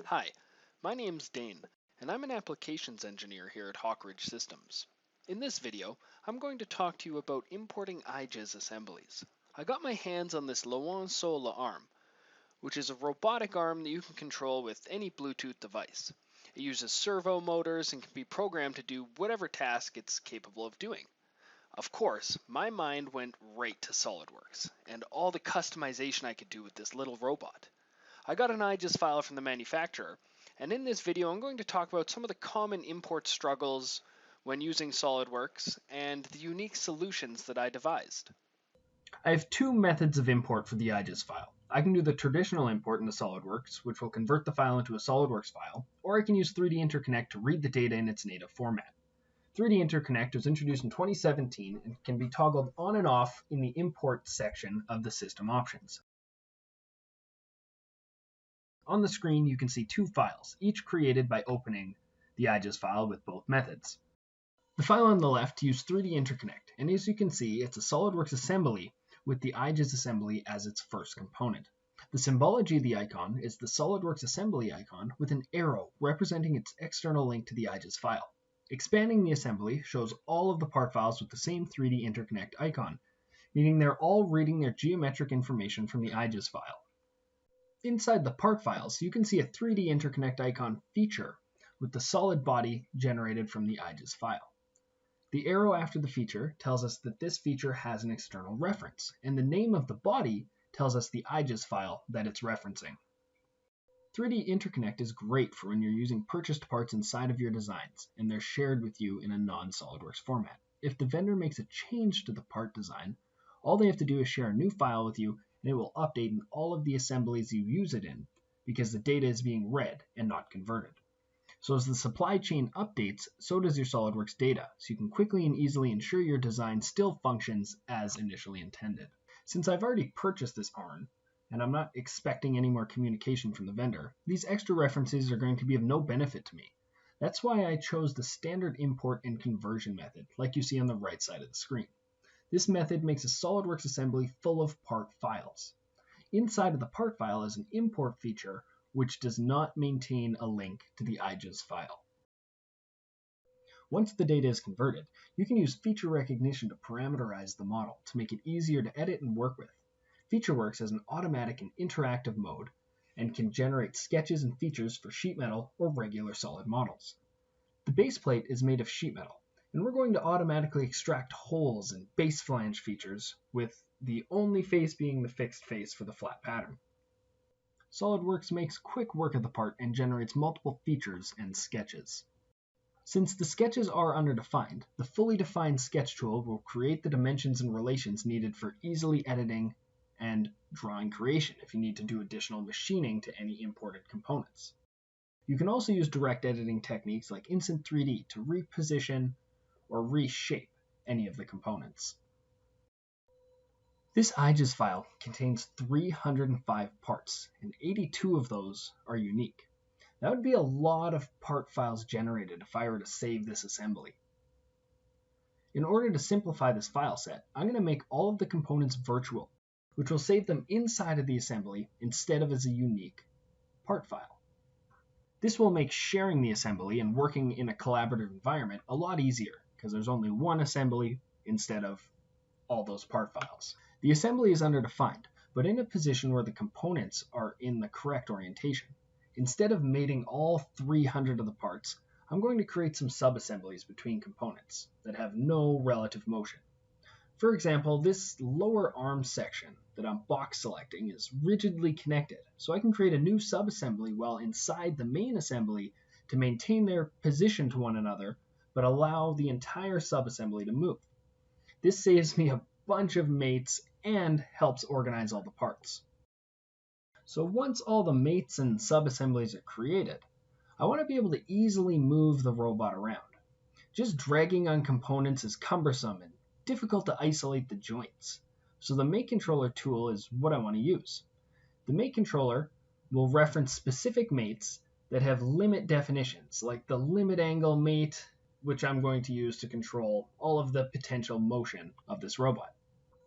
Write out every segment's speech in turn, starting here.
Hi, my name's Dane, and I'm an applications engineer here at Hawkridge Systems. In this video, I'm going to talk to you about importing IGES assemblies. I got my hands on this Sola arm, which is a robotic arm that you can control with any Bluetooth device. It uses servo motors and can be programmed to do whatever task it's capable of doing. Of course, my mind went right to SOLIDWORKS and all the customization I could do with this little robot. I got an IGES file from the manufacturer, and in this video I'm going to talk about some of the common import struggles when using SOLIDWORKS and the unique solutions that I devised. I have two methods of import for the IGES file. I can do the traditional import into SOLIDWORKS, which will convert the file into a SOLIDWORKS file, or I can use 3D Interconnect to read the data in its native format. 3D Interconnect was introduced in 2017 and can be toggled on and off in the import section of the system options. On the screen, you can see two files, each created by opening the IGES file with both methods. The file on the left uses 3D Interconnect, and as you can see, it's a SOLIDWORKS assembly with the IGES assembly as its first component. The symbology of the icon is the SOLIDWORKS assembly icon with an arrow representing its external link to the IGES file. Expanding the assembly shows all of the part files with the same 3D Interconnect icon, meaning they're all reading their geometric information from the IGES file. Inside the part files, you can see a 3D Interconnect icon feature with the solid body generated from the IGES file. The arrow after the feature tells us that this feature has an external reference, and the name of the body tells us the IGES file that it's referencing. 3D Interconnect is great for when you're using purchased parts inside of your designs, and they're shared with you in a non-SOLIDWORKS format. If the vendor makes a change to the part design, all they have to do is share a new file with you, and it will update in all of the assemblies you use it in, because the data is being read and not converted. So as the supply chain updates, so does your SOLIDWORKS data, so you can quickly and easily ensure your design still functions as initially intended. Since I've already purchased this arm, and I'm not expecting any more communication from the vendor, these extra references are going to be of no benefit to me. That's why I chose the standard import and conversion method, like you see on the right side of the screen. This method makes a SOLIDWORKS assembly full of part files. Inside of the part file is an import feature which does not maintain a link to the IGES file. Once the data is converted, you can use feature recognition to parameterize the model to make it easier to edit and work with. FeatureWorks has an automatic and interactive mode and can generate sketches and features for sheet metal or regular solid models. The base plate is made of sheet metal, and we're going to automatically extract holes and base flange features, with the only face being the fixed face for the flat pattern. SOLIDWORKS makes quick work of the part and generates multiple features and sketches. Since the sketches are underdefined, the fully defined sketch tool will create the dimensions and relations needed for easily editing and drawing creation if you need to do additional machining to any imported components. You can also use direct editing techniques like Instant 3D to reposition or reshape any of the components. This IGES file contains 305 parts, and 82 of those are unique. That would be a lot of part files generated if I were to save this assembly. In order to simplify this file set, I'm going to make all of the components virtual, which will save them inside of the assembly instead of as a unique part file. This will make sharing the assembly and working in a collaborative environment a lot easier, because there's only one assembly instead of all those part files. The assembly is underdefined, but in a position where the components are in the correct orientation. Instead of mating all 300 of the parts, I'm going to create some subassemblies between components that have no relative motion. For example, this lower arm section that I'm box selecting is rigidly connected, so I can create a new subassembly while inside the main assembly to maintain their position to one another, but allow the entire subassembly to move. This saves me a bunch of mates and helps organize all the parts. So once all the mates and subassemblies are created, I want to be able to easily move the robot around. Just dragging on components is cumbersome and difficult to isolate the joints, so the mate controller tool is what I want to use. The mate controller will reference specific mates that have limit definitions, like the limit angle mate, which I'm going to use to control all of the potential motion of this robot.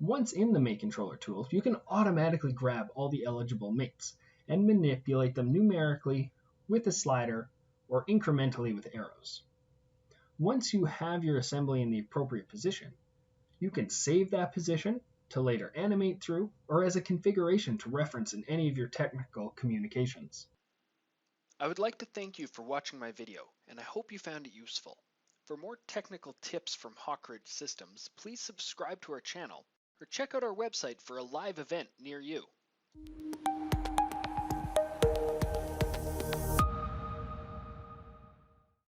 Once in the mate controller tool, you can automatically grab all the eligible mates and manipulate them numerically with a slider, or incrementally with arrows. Once you have your assembly in the appropriate position, you can save that position to later animate through or as a configuration to reference in any of your technical communications. I would like to thank you for watching my video, and I hope you found it useful. For more technical tips from Hawkridge Systems, please subscribe to our channel or check out our website for a live event near you.